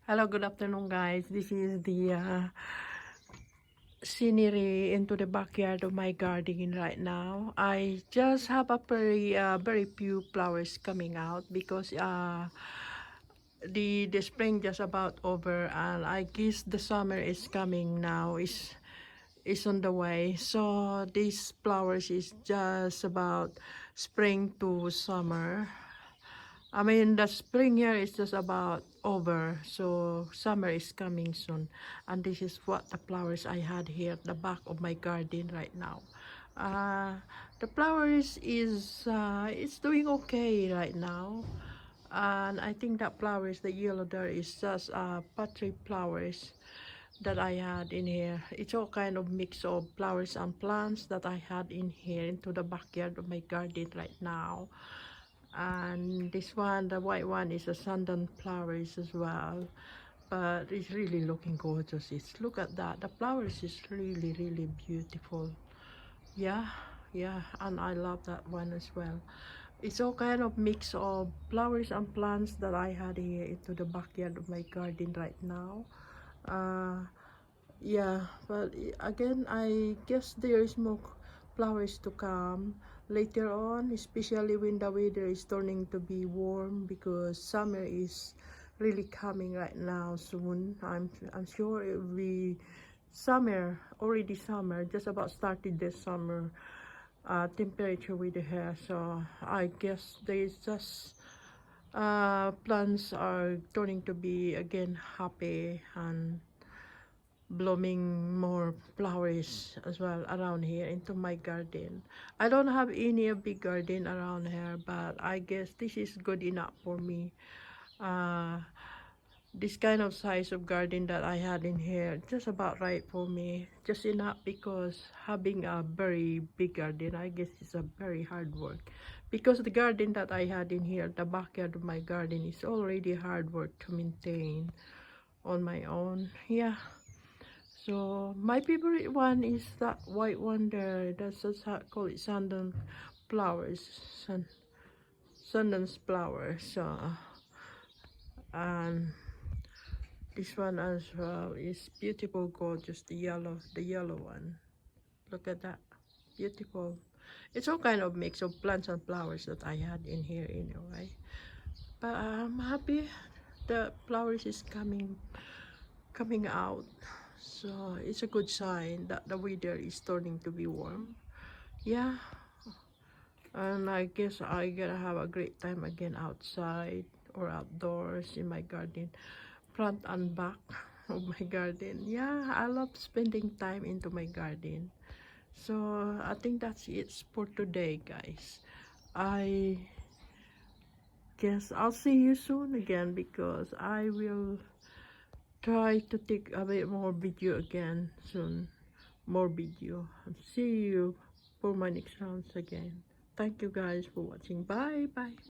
Hello, good afternoon, guys. This is the scenery into the backyard of my garden right now. I just have a very few flowers coming out because the spring just about over, and I guess the summer is coming now. Is on the way. So these flowers is just about spring to summer. I mean, the spring here is just about over, so summer is coming soon. And this is what the flowers I had here at the back of my garden right now. The flowers is it's doing okay right now. And I think that flowers, the yellow there, is just patri flowers that I had in here. It's all kind of mix of flowers and plants that I had in here into the backyard of my garden right now. And this one, the white one, is a sundown flowers as well, but it's really looking gorgeous. Look at that, the flowers is really beautiful. Yeah, and I love that one as well. It's all kind of mix of flowers and plants that I had here into the backyard of my garden right now. Yeah, but again, I guess there is more flowers to come later on, especially when the weather is turning to be warm, because summer is really coming right now soon. I'm sure it will be summer, already summer, just about started this summer temperature with the hair. So I guess there is just plants are turning to be again happy and blooming more flowers as well around here into my garden. I don't have any big garden around here, but I guess this is good enough for me. uh this kind of size of garden that I had in here, just about right for me, just enough, because having a very big garden, I guess, is a very hard work, because the garden that I had in here, the backyard of my garden, is already hard work to maintain on my own. Yeah, so my favorite one is that white one there. That's just how call it sundown flowers. Sundown flowers. And this one as well is beautiful, gorgeous. The yellow one. Look at that, beautiful. It's all kind of mix of plants and flowers that I had in here anyway. But I'm happy the flowers is coming out. So it's a good sign that the weather is turning to be warm. Yeah, and I guess I gonna have a great time again outside or outdoors in my garden, front and back of my garden. Yeah, I love spending time into my garden. So I think that's it for today, guys. I guess I'll see you soon again, because I will try to take a bit more video again soon. More video. See you for my next rounds again. Thank you guys for watching. Bye.